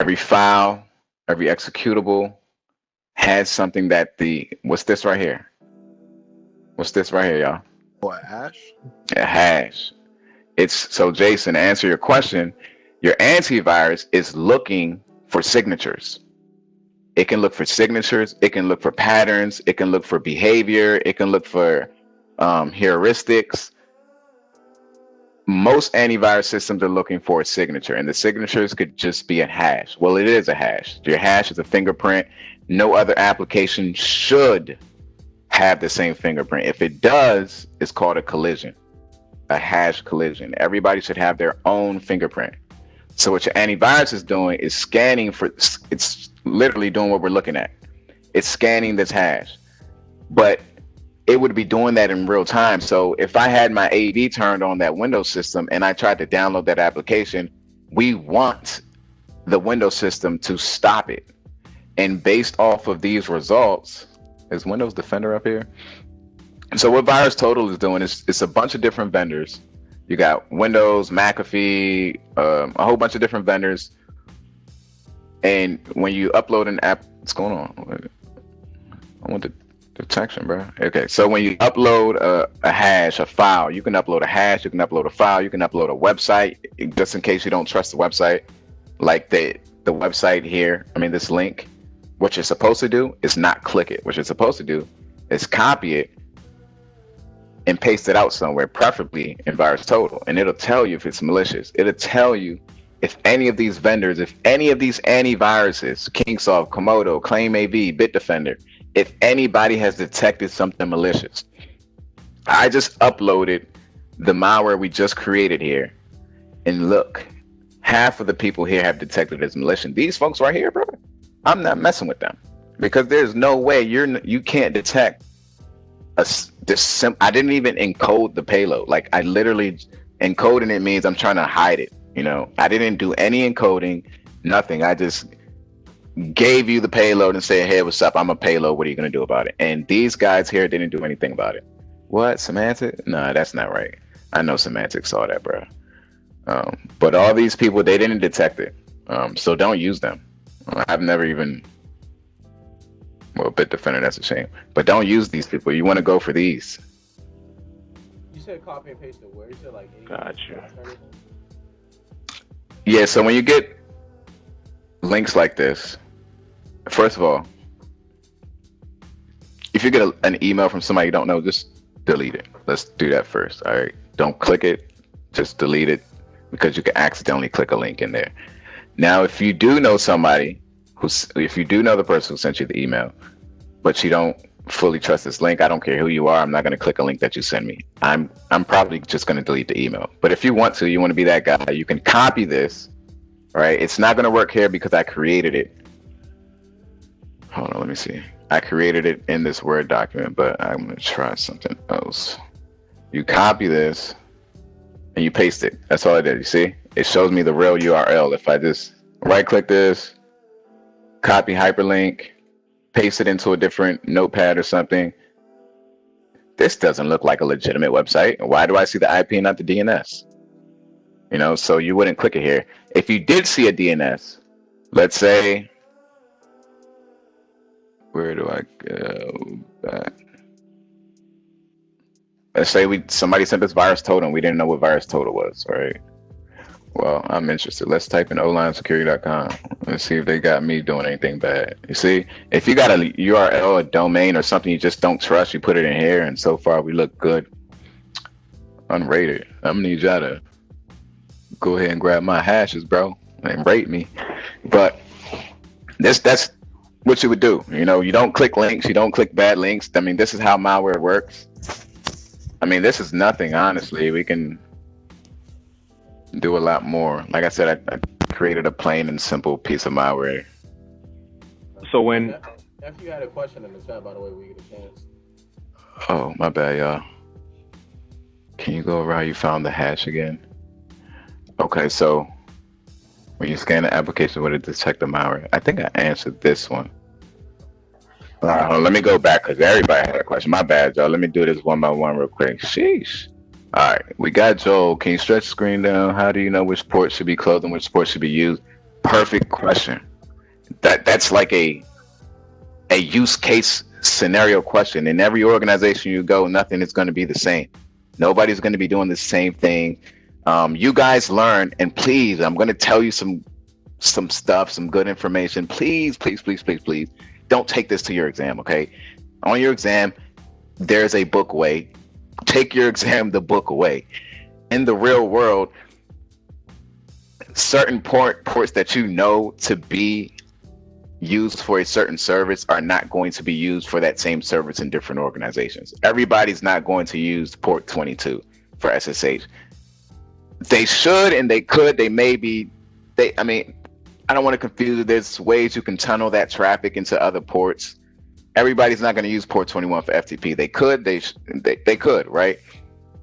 Every file, every executable has something that what's this right here? What's this right here, y'all? What, hash? A hash. So Jason, to answer your question, your antivirus is looking for signatures. It can look for signatures. It can look for patterns. It can look for behavior. It can look for heuristics. Most antivirus systems are looking for a signature, and the signatures could just be a hash. Well, it is a hash. Your hash is a fingerprint. No other application should have the same fingerprint. If it does, it's called a collision, a hash collision. Everybody should have their own fingerprint. So what your antivirus is doing is scanning for, it's literally doing what we're looking at. It's scanning this hash, but it would be doing that in real time. So if I had my AD turned on that Windows system and I tried to download that application, we want the Windows system to stop it. And based off of these results, is Windows Defender up here? So what VirusTotal is doing is it's a bunch of different vendors. You got Windows, McAfee, a whole bunch of different vendors. And when you upload an app, what's going on? I want the detection, bro. Okay, so when you upload a hash, a file, you can upload a hash, you can upload a file, you can upload a website, just in case you don't trust the website. Like the website here, this link, what you're supposed to do is not click it. What you're supposed to do is copy it and paste it out somewhere, preferably in VirusTotal, and it'll tell you if it's malicious. It'll tell you if any of these vendors, if any of these antiviruses, Kingsoft, Komodo, ClaimAV, Bitdefender, if anybody has detected something malicious. I just uploaded the malware we just created here, and look, half of the people here have detected it as malicious. These folks right here, bro, I'm not messing with them, because there's no way you can't detect I didn't even encode the payload. Like, I literally, encoding it means I'm trying to hide it. I didn't do any encoding, nothing. I just gave you the payload and said, hey, what's up? I'm a payload. What are you going to do about it? And these guys here didn't do anything about it. What? Symantec? No, that's not right. I know Symantec saw that, bro. But all these people, they didn't detect it. So don't use them. I've never even... Well, Bitdefender, that's a shame. But don't use these people. You want to go for these. You said copy and paste it where? You said like... Gotcha. Yeah, so when you get links like this, first of all, if you get an email from somebody you don't know, just delete it. Let's do that first, all right? Don't click it, just delete it, because you can accidentally click a link in there. Now, if you do know somebody, if you do know the person who sent you the email, but you don't fully trust this link, I don't care who you are, I'm not going to click a link that you send me. I'm probably just going to delete the email. But if you want to be that guy, you can copy this, right? It's not going to work here because I created it. Hold on, let me see. I created it in this Word document, but I'm going to try something else. You copy this and you paste it. That's all I did. You see? It shows me the real URL. If I just right click this, copy hyperlink, paste it into a different notepad or something. This doesn't look like a legitimate website. Why do I see the IP and not the DNS? So you wouldn't click it here. If you did see a DNS, let's say, where do I go back? Let's say somebody sent us VirusTotal and we didn't know what VirusTotal was, right? Well, I'm interested. Let's type in onlinesecurity.com. Let's see if they got me doing anything bad. You see, if you got a URL, a domain, or something you just don't trust, you put it in here, and so far we look good. Unrated. I'm gonna need y'all to go ahead and grab my hashes, bro, and rate me. But that's what you would do. You don't click links. You don't click bad links. This is how malware works. This is nothing, honestly. We can do a lot more. Like I said, I created a plain and simple piece of malware. So when... If you had a question in the chat, by the way, we get a chance. Oh, my bad, y'all. Can you go over how you found the hash again? Okay, so when you scan the application, would it detect the malware? I think I answered this one. Let me go back, because everybody had a question. My bad, y'all. Let me do this one by one real quick. Sheesh. All right, we got Joel. Can you stretch the screen down? How do you know which port should be closed and which port should be used? perfect question. That's like a use case scenario question. In every organization you go, nothing is going to be the same. Nobody's going to be doing the same thing. You guys learn, and please, I'm going to tell you some stuff, some good information. Please, please, please, please, please, don't take this to your exam. Okay, on your exam, there's a book way. Take your exam the book away. In the real world, certain ports that you know to be used for a certain service are not going to be used for that same service in different organizations. Everybody's not going to use port 22 for SSH. They should, and they could, they may be, I mean, I don't want to confuse it. There's ways you can tunnel that traffic into other ports. Everybody's not going to use port 21 for FTP. They could, they could, right?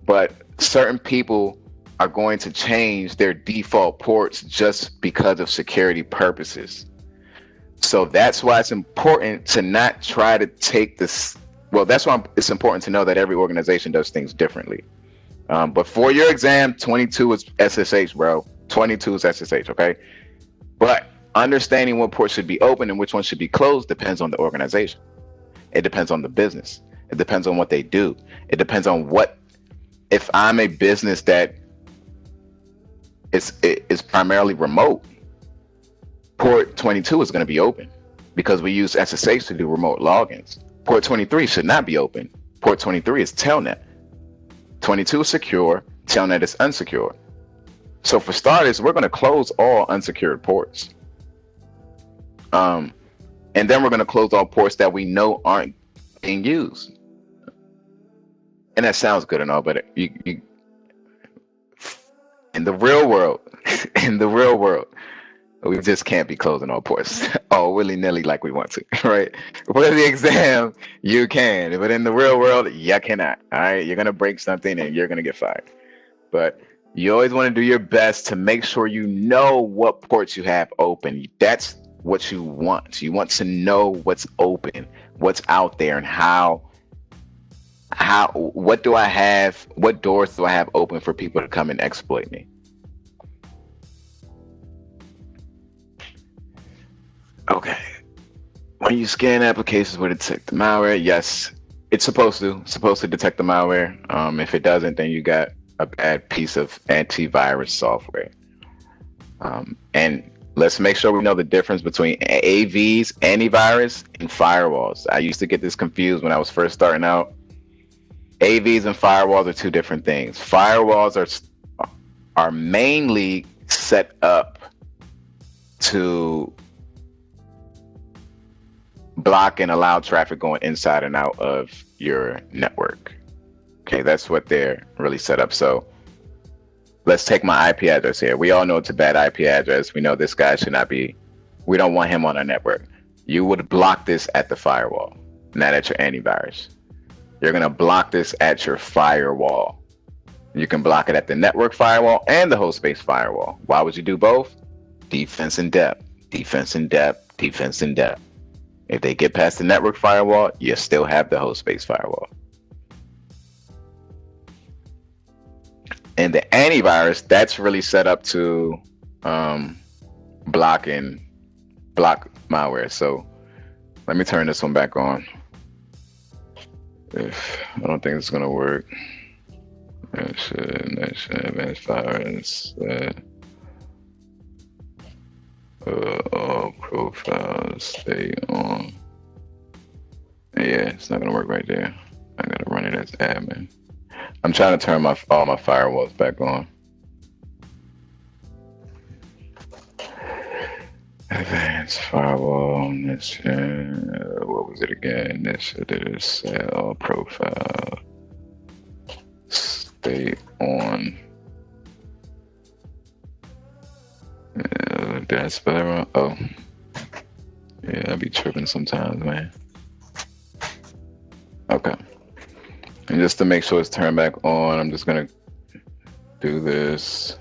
But certain people are going to change their default ports just because of security purposes. So that's why it's important to not try to take this. Well, that's why it's important to know that every organization does things differently. But for your exam, 22 is SSH, bro. 22 is SSH, okay? But understanding what ports should be open and which ones should be closed depends on the organization. It depends on the business. It depends on what they do. It depends on what, if I'm a business that is primarily remote, port 22 is going to be open because we use SSH to do remote logins. Port 23 should not be open. Port 23 is telnet. 22 is secure, telnet is unsecure. So for starters, we're going to close all unsecured ports. And then we're going to close all ports that we know aren't being used. And that sounds good and all, but you in the real world, we just can't be closing all ports all willy-nilly like we want to, right? For the exam, you can, but in the real world, you cannot. All right, you're gonna break something and you're gonna get fired. But you always want to do your best to make sure you know what ports you have open. That's what you want. You want to know what's open, what's out there, and what do I have, what doors do I have open for people to come and exploit me? Okay. When you scan applications, will it detect the malware? Yes, it's supposed to detect the malware. If it doesn't, then you got a bad piece of antivirus software. And let's make sure we know the difference between AVs, antivirus, and firewalls. I used to get this confused when I was first starting out. AVs and firewalls are two different things. Firewalls are mainly set up to block and allow traffic going inside and out of your network. Okay, that's what they're really set up. So let's take my IP address here. We all know it's a bad IP address. We know this guy should not be, we don't want him on our network. You would block this at the firewall, not at your antivirus. You're gonna block this at your firewall. You can block it at the network firewall and the host-based firewall. Why would you do both? Defense in depth, defense in depth, defense in depth. If they get past the network firewall, you still have the host-based firewall. And the antivirus, that's really set up to block malware. So let me turn this one back on. I don't think it's gonna work. That should advanced virus. All profiles stay on. Yeah, it's not gonna work right there. I gotta run it as admin. I'm trying to turn all my firewalls back on. Advanced firewall. What was it again? This is all profile stay on. Did I spell it wrong? Oh, yeah, I be tripping sometimes, man. Okay. And just to make sure it's turned back on, I'm just gonna do this.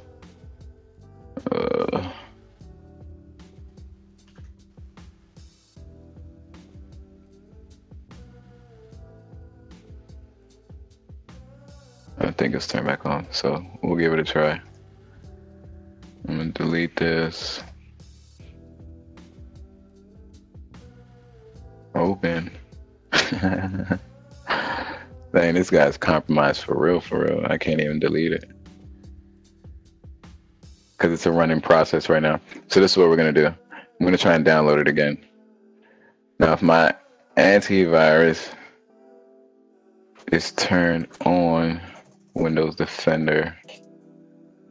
I think it's turned back on, so we'll give it a try. I'm gonna delete this. Open. Dang, this guy's compromised for real, for real. I can't even delete it. Because it's a running process right now. So this is what we're going to do. I'm going to try and download it again. Now, if my antivirus is turned on, Windows Defender,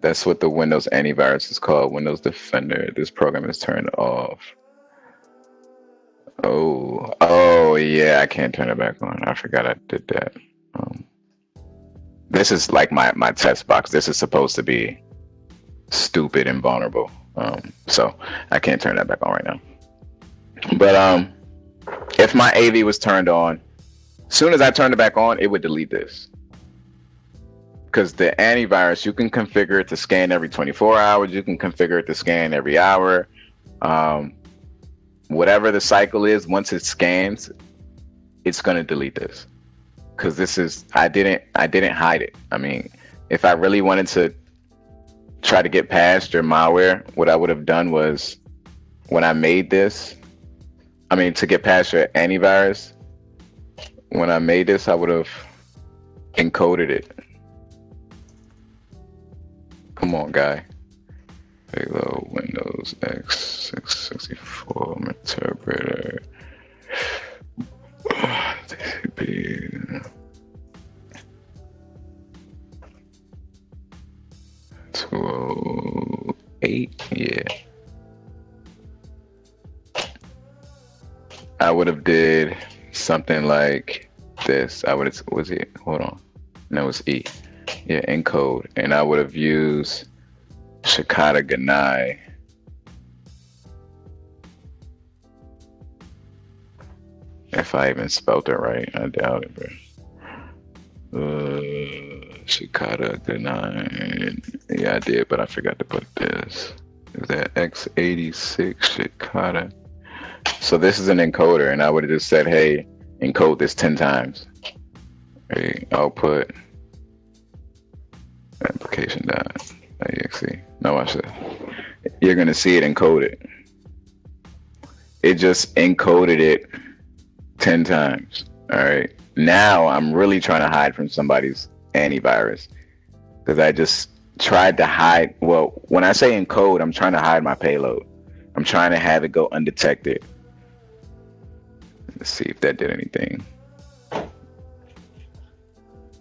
that's what the Windows antivirus is called, Windows Defender. This program is turned off. Oh yeah, I can't turn it back on. I forgot I did that. This is like my test box. This is supposed to be stupid and vulnerable. So I can't turn that back on right now. But if my AV was turned on, as soon as I turned it back on, it would delete this. Because the antivirus, you can configure it to scan every 24 hours. You can configure it to scan every hour. Whatever the cycle is, once it scans, it's going to delete this. Because this is, I didn't hide it. I mean, if I really wanted to try to get past your malware, what I would have done was, when I made this, to get past your antivirus, when I made this, I would have encoded it. Come on, guy. Payload Windows x664 interpreter. TCP 208. Yeah. I would have did something like this. I would have, was it? Hold on. No, it's E. Yeah, encode. And I would have used Shikata Ganai. If I even spelled it right, I doubt it, bro. Shikata Ganai. Yeah, I did, but I forgot to put this. Is that x86 Shikata? So this is an encoder, and I would have just said, hey, encode this 10 times. Hey, output application.exe. No, I should. You're gonna see it encoded. It just encoded it 10 times. All right. Now I'm really trying to hide from somebody's antivirus because I just tried to hide. Well, when I say encode, I'm trying to hide my payload. I'm trying to have it go undetected. Let's see if that did anything.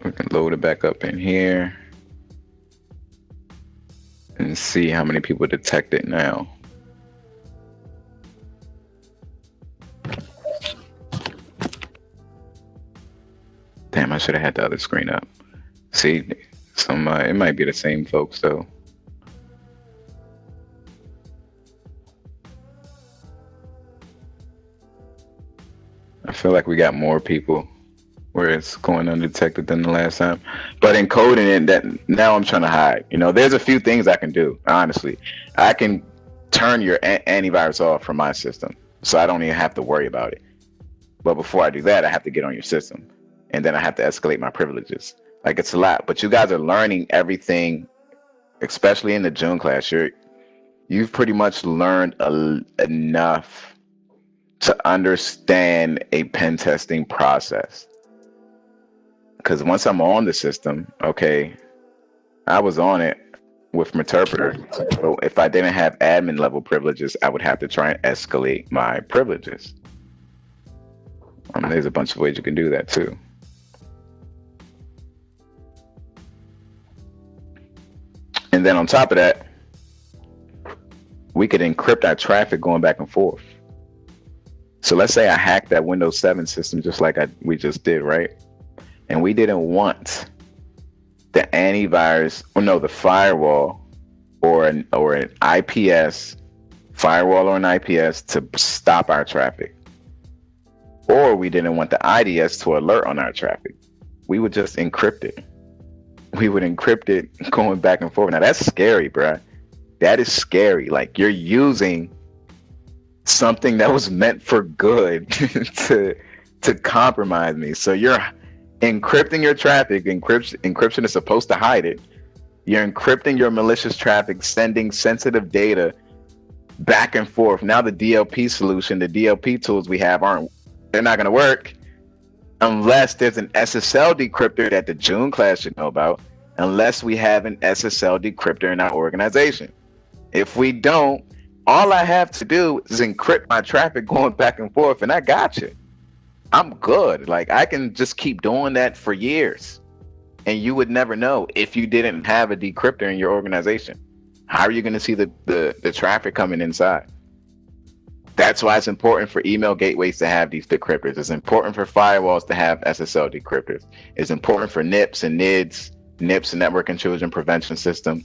We can load it back up in here and see how many people detect it now. Damn, I should have had the other screen up. See, some it might be the same folks though. I feel like we got more people where it's going undetected than the last time. But encoding it, that now I'm trying to hide. You know, there's a few things I can do, honestly. I can turn your antivirus off from my system, so I don't even have to worry about it. But before I do that, I have to get on your system. And then I have to escalate my privileges. Like, it's a lot. But you guys are learning everything, especially in the June class. You've pretty much learned enough to understand a pen testing process. Because once I'm on the system, okay, I was on it with Interpreter. So if I didn't have admin level privileges, I would have to try and escalate my privileges. There's a bunch of ways you can do that too. And then on top of that, we could encrypt our traffic going back and forth. So let's say I hacked that Windows 7 system just like we just did, right? And we didn't want the antivirus, or no, the firewall or an IPS, firewall or an IPS to stop our traffic. Or we didn't want the IDS to alert on our traffic. We would just encrypt it. We would encrypt it going back and forth. Now that's scary, bruh. That is scary. Like, you're using something that was meant for good to compromise me. So you're encrypting your traffic. Encryption is supposed to hide it. You're encrypting your malicious traffic, sending sensitive data back and forth. Now the DLP solution, the DLP tools we have aren't they're not going to work unless there's an SSL decryptor that the June class should know about, unless we have an SSL decryptor in our organization. If we don't, all I have to do is encrypt my traffic going back and forth, and I got you. I'm good. Like, I can just keep doing that for years, and you would never know if you didn't have a decryptor in your organization. How are you going to see the traffic coming inside? That's why it's important for email gateways to have these decryptors. It's important for firewalls to have SSL decryptors. It's important for NIPS and NIDS, NIPS, Network Intrusion Prevention System,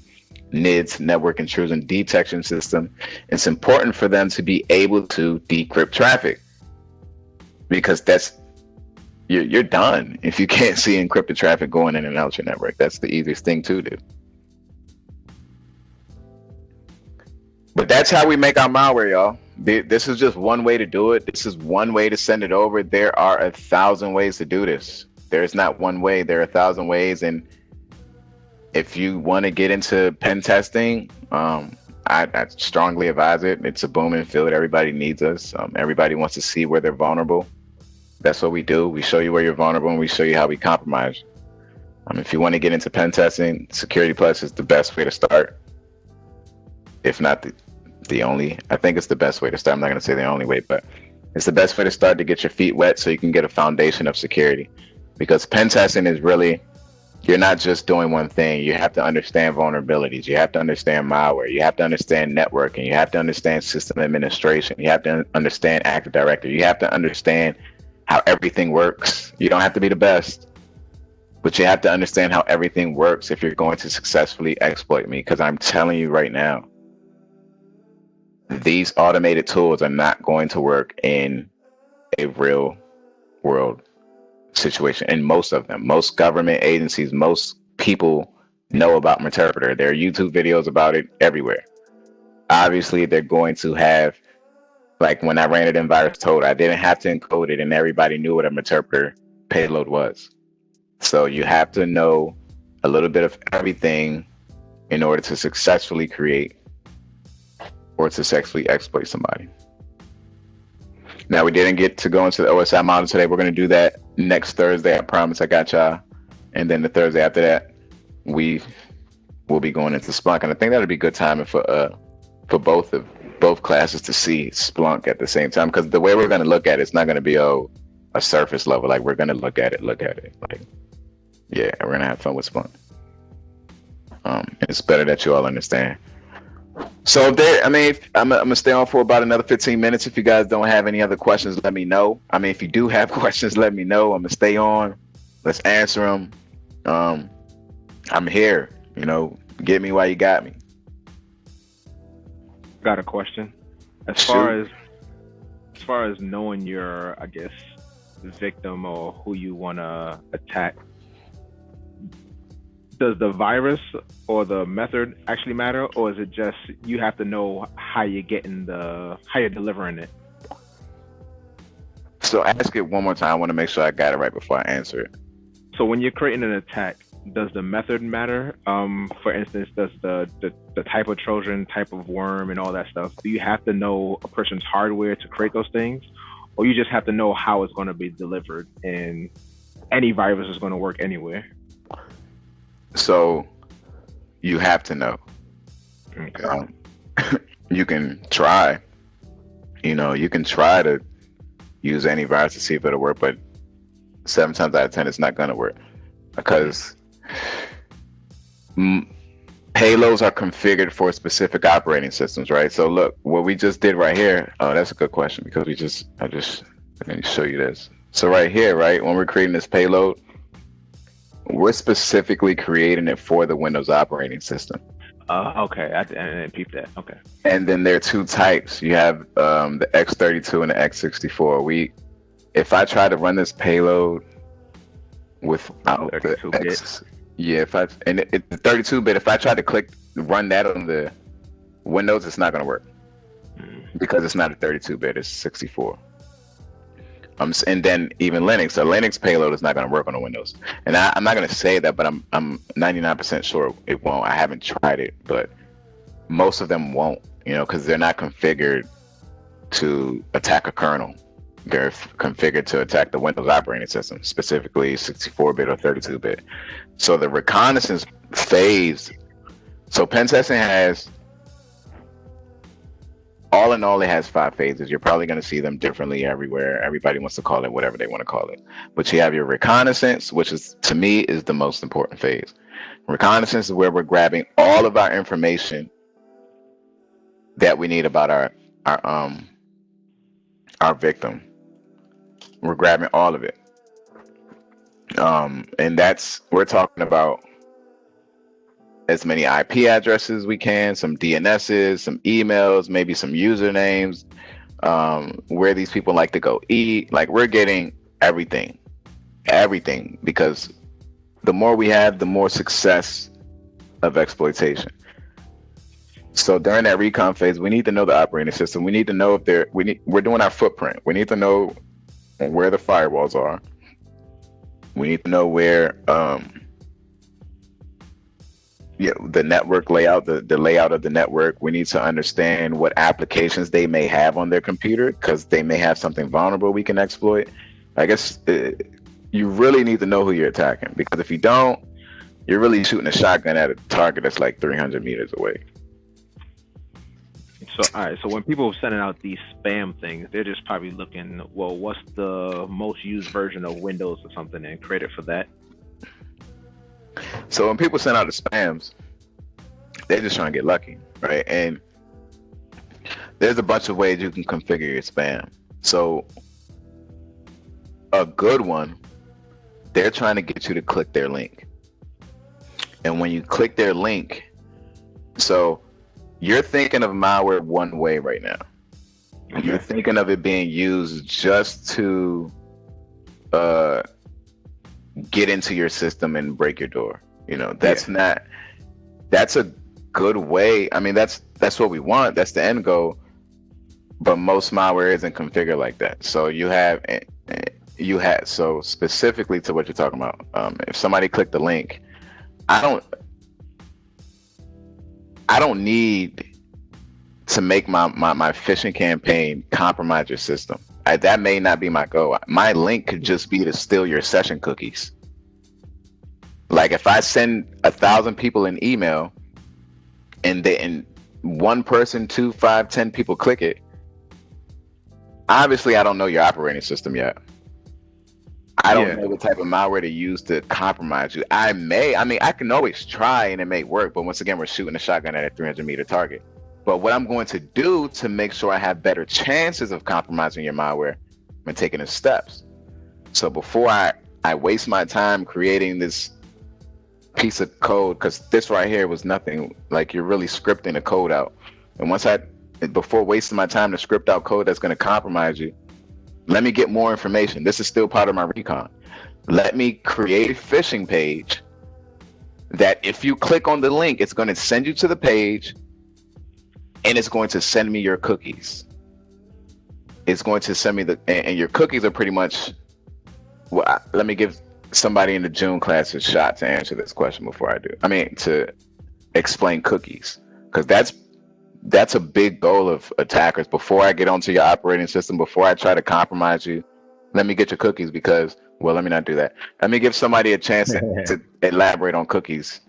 NIDS, Network Intrusion Detection System. It's important for them to be able to decrypt traffic, because you're done if you can't see encrypted traffic going in and out your network. That's the easiest thing to do. But that's how we make our malware, y'all. This is just one way to do it. This is one way to send it over. There are 1,000 ways to do this. There's not one way. There are 1,000 ways. And if you want to get into pen testing, I strongly advise it. It's a booming field. Everybody needs us. Everybody wants to see where they're vulnerable. That's what we do. We show you where you're vulnerable, and we show you how we compromise. If you want to get into pen testing, Security Plus is the best way to start. If not the only, I think it's the best way to start. I'm not going to say the only way, but it's the best way to start to get your feet wet so you can get a foundation of security. Because pen testing is really, you're not just doing one thing. You have to understand vulnerabilities. You have to understand malware. You have to understand networking. You have to understand system administration. You have to understand Active Directory. You have to understand how everything works. You don't have to be the best, but you have to understand how everything works if you're going to successfully exploit me. Because I'm telling you right now, these automated tools are not going to work in a real world situation. And most of them, most government agencies, most people know about Meterpreter. There are YouTube videos about it everywhere. Obviously, they're going to have, like when I ran it in VirusTotal, I didn't have to encode it, and everybody knew what a Meterpreter payload was. So you have to know a little bit of everything in order to successfully create or to successfully exploit somebody. Now, we didn't get to go into the OSI model today. We're going to do that next Thursday. I promise. I got y'all. And then the Thursday after that, we will be going into Splunk. And I think that'll be good timing for both classes to see Splunk at the same time. Because the way we're going to look at it, it's not going to be a surface level. Like, we're going to look at it. Like, yeah, we're going to have fun with Splunk. It's better that you all understand. So I'm gonna stay on for about another 15 minutes. If you guys don't have any other questions, let me know. If you do have questions, let me know. I'm gonna stay on. Let's answer them. I'm here. Get me while you got me. Got a question. As far as knowing your, I guess, victim or who you want to attack, does the virus or the method actually matter, or is it just you have to know how you're delivering it? So ask it one more time. I want to make sure I got it right before I answer it. So when you're creating an attack, does the method matter? For instance, does the type of Trojan, type of worm, and all that stuff, do you have to know a person's hardware to create those things, or you just have to know how it's going to be delivered, and any virus is going to work anywhere? So you have to know. Okay. You can try. You can try to use any virus to see if it'll work, but 7 times out of 10, it's not going to work, because payloads are configured for specific operating systems, right? So look, what we just did right here. Oh, that's a good question, because I can show you this. So right here, right, when we're creating this payload, we're specifically creating it for the Windows operating system. Okay, I didn't peep that. Okay. And then there are 2 types. You have the X32 and the X64. If I try to run this payload without the X, yeah, the 32-bit, if I try to run that on the Windows, it's not going to work, because it's not a 32-bit, it's 64. And then even Linux, a Linux payload is not going to work on the Windows. And I'm not going to say that, but I'm 99% sure it won't. I haven't tried it, but most of them won't, because they're not configured to attack a kernel. they're configured to attack the Windows operating system, specifically 64-bit or 32-bit. So the reconnaissance phase, so pen testing has, all in all, it has 5 phases. You're probably going to see them differently everywhere. Everybody wants to call it whatever they want to call it. But you have your reconnaissance, which is, to me, is the most important phase. Reconnaissance is where we're grabbing all of our information that we need about our victim. We're grabbing all of it. And we're talking about as many IP addresses we can, some DNSs, some emails, maybe some usernames, where these people like to go eat. Like, we're getting everything, because the more we have, the more success of exploitation. So during that recon phase, we need to know the operating system. We need to know if we're doing our footprint. We need to know where the firewalls are. We need to know where the network layout, the layout of the network. We need to understand what applications they may have on their computer, because they may have something vulnerable we can exploit. I guess you really need to know who you're attacking, because if you don't, you're really shooting a shotgun at a target that's like 300 meters away. So, all right. So when people are sending out these spam things, they're just probably looking, well, what's the most used version of Windows or something, and credit for that. So when people send out the spams, they're just trying to get lucky, right? And there's a bunch of ways you can configure your spam. So a good one, they're trying to get you to click their link. And when you click their link, so you're thinking of malware one way right now. Okay. You're thinking of it being used just to get into your system and break your door. That's a good way. I mean, that's what we want. That's the end goal. But most malware isn't configured like that. So so specifically to what you're talking about, if somebody clicked the link, I don't need to make my phishing campaign compromise your system. That may not be my goal. My link could just be to steal your session cookies. Like, if I send 1,000 people an email and one person, 2, 5, 10 people click it, obviously I don't know your operating system yet. I don't know the type of malware to use to compromise you. I can always try and it may work, but once again, we're shooting a shotgun at a 300-meter target. But what I'm going to do to make sure I have better chances of compromising your malware, I'm taking the steps. So before I waste my time creating this piece of code, because this right here was nothing, like, you're really scripting the code out. And before wasting my time to script out code that's going to compromise you, let me get more information. This is still part of my recon. Let me create a phishing page that if you click on the link, it's going to send you to the page, and it's going to send me your cookies. It's going to send me and your cookies are pretty much, let me give somebody in the June class a shot to answer this question before I do. To explain cookies, because that's a big goal of attackers. Before I get onto your operating system, before I try to compromise you, let me get your cookies, because, well, let me not do that. Let me give somebody a chance to elaborate on cookies.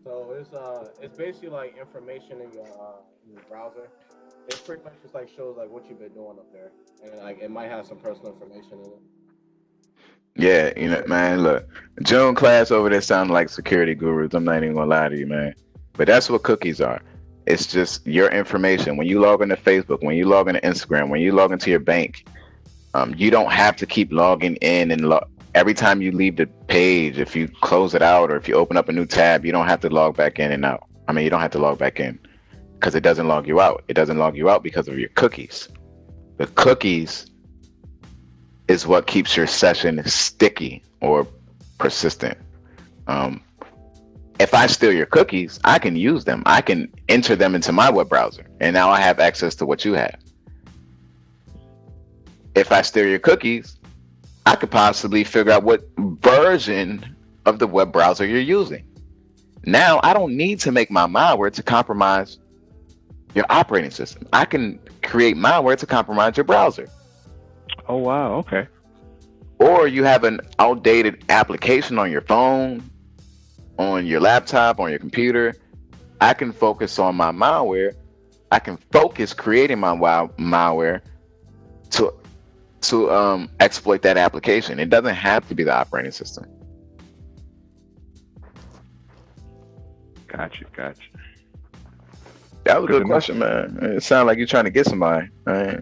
So it's basically like information in your browser. It pretty much just like shows like what you've been doing up there, and like it might have some personal information in it. Yeah, man, look, June class over there sounding like security gurus. I'm not even gonna lie to you, man. But that's what cookies are. It's just your information. When you log into Facebook, when you log into Instagram, when you log into your bank, you don't have to keep logging in and every time you leave the page. If you close it out or if you open up a new tab, you don't have to log back in and out. You don't have to log back in, because it doesn't log you out. It doesn't log you out because of your cookies. The cookies is what keeps your session sticky or persistent. If I steal your cookies, I can use them. I can enter them into my web browser, and now I have access to what you have. If I steal your cookies, I could possibly figure out what version of the web browser you're using. Now, I don't need to make my malware to compromise your operating system. I can create malware to compromise your browser. Oh wow, okay. Or you have an outdated application on your phone, on your laptop, on your computer. I can focus on my malware. I can focus creating my malware to exploit that application. It doesn't have to be the operating system. Gotcha. That was a good question, man. It sounds like you're trying to get somebody. I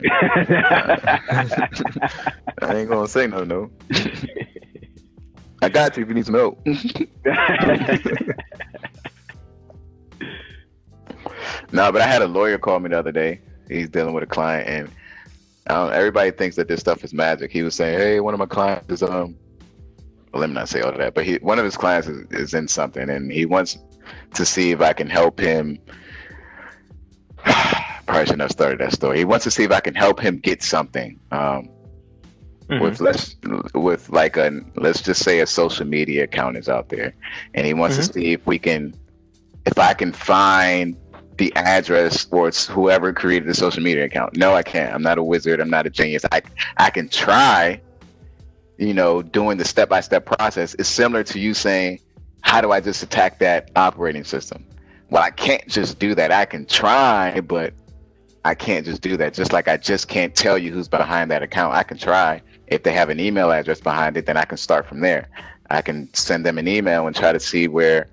ain't gonna say no. I got you if you need some help. No, but I had a lawyer call me the other day. He's dealing with a client, and everybody thinks that this stuff is magic. He was saying, "Hey, one of my clients is well, let me not say all of that, but one of his clients is in something, and he wants to see if I can help him." Probably shouldn't have started that story. He wants to see if I can help him get something with like let's just say a social media account is out there, and he wants to see if I can find the address or it's whoever created the social media account. No, I can't. I'm not a wizard. I'm not a genius. I can try, doing the step-by-step process. It's similar to you saying, how do I just attack that operating system? Well, I can't just do that. I can try, but I can't just do that. Just like I just can't tell you who's behind that account. I can try. If they have an email address behind it, then I can start from there. I can send them an email and try to see what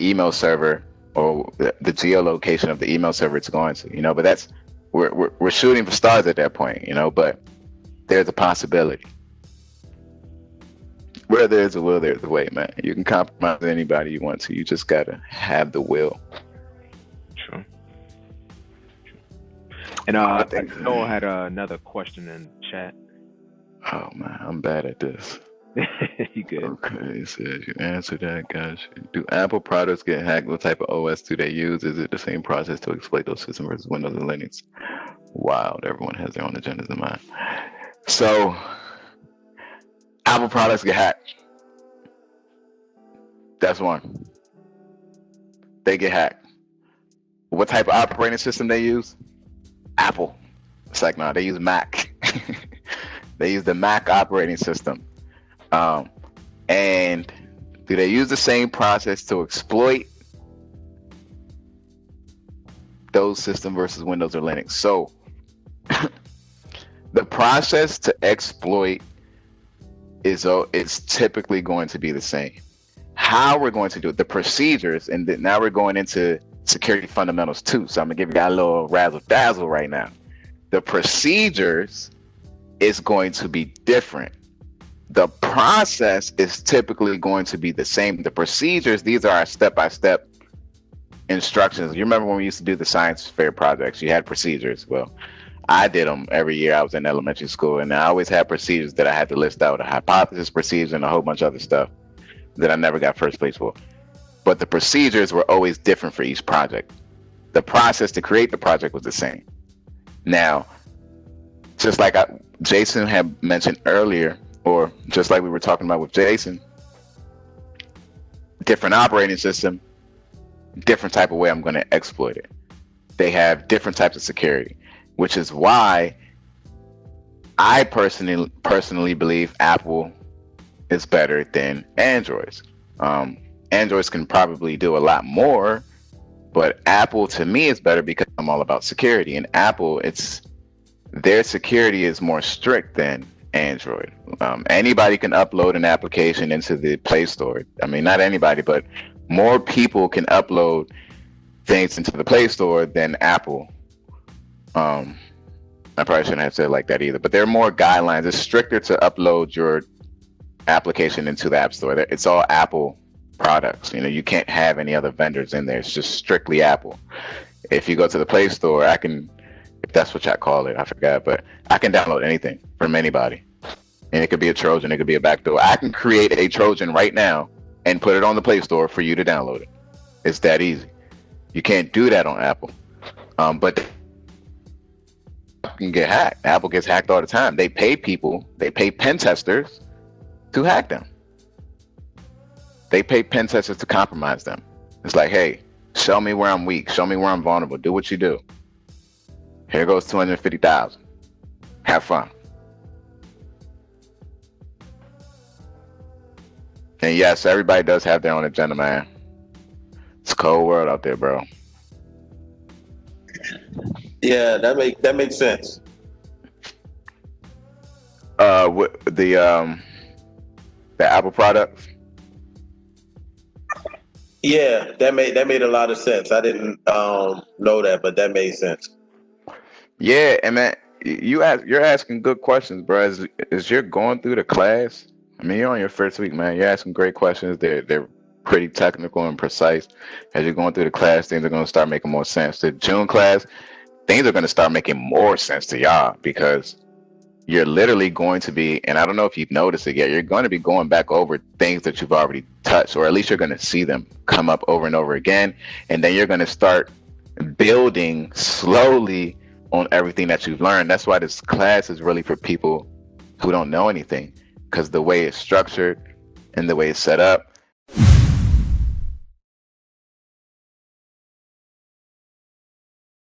email server or the geolocation of the email server it's going to, but we're shooting for stars at that point, but there's a possibility. Where there's a will, there's a way, man. You can compromise anybody you want to. You just gotta have the will. Sure. And I think Noah had another question in chat. Oh man, I'm bad at this. You good? Okay, it says you answered that, guys. Do Apple products get hacked? What type of OS do they use? Is it the same process to exploit those systems versus Windows and Linux? Wild. Everyone has their own agendas in mind. So, Apple products get hacked. That's one. They get hacked. What type of operating system they use? Apple. It's like, no, they use Mac. They use the Mac operating system. And do they use the same process to exploit those systems versus Windows or Linux? So the process to exploit is typically going to be the same. How we're going to do it, the procedures, and now we're going into security fundamentals too. So I'm gonna give you a little razzle dazzle right now. The procedures is going to be different. The process is typically going to be the same. The procedures, these are our step-by-step instructions. You remember when we used to do the science fair projects, you had procedures. Well, I did them every year I was in elementary school, and I always had procedures that I had to list out, a hypothesis procedure and a whole bunch of other stuff that I never got first place for. But the procedures were always different for each project. The process to create the project was the same. Now, just like Jason had mentioned earlier, or just like we were talking about with Jason, different operating system, different type of way I'm going to exploit it. They have different types of security, which is why I personally believe Apple is better than Androids. Androids can probably do a lot more, but Apple to me is better because I'm all about security. And Apple, their security is more strict than Android. Anybody can upload an application into the Play Store. I mean, not anybody, but more people can upload things into the Play Store than Apple. I probably shouldn't have said it like that either, but there are more guidelines. It's stricter to upload your application into the App Store. It's all Apple products. You can't have any other vendors in there. It's just strictly Apple. If you go to the Play Store, if that's what y'all call it, I forgot, but I can download anything from anybody. And it could be a Trojan, it could be a backdoor. I can create a Trojan right now and put it on the Play Store for you to download it. It's that easy. You can't do that on Apple. But you can get hacked. Apple gets hacked all the time. They pay pen testers to hack them. They pay pen testers to compromise them. It's like, hey, show me where I'm weak. Show me where I'm vulnerable. Do what you do. Here goes 250,000. Have fun. And yes, everybody does have their own agenda, man. It's a cold world out there, bro. Yeah, that makes sense. With the Apple products. Yeah, that made a lot of sense. I didn't know that, but that made sense. Yeah, and man, you're asking good questions, bro. As you're going through the class, I mean, you're on your first week, man. You're asking great questions. They're pretty technical and precise. As you're going through the class, things are going to start making more sense. The June class, things are going to start making more sense to y'all because you're literally going to be, and I don't know if you've noticed it yet, you're going to be going back over things that you've already touched, or at least you're going to see them come up over and over again. And then you're going to start building slowly on everything that you've learned. That's why this class is really for people who don't know anything, because the way it's structured and the way it's set up,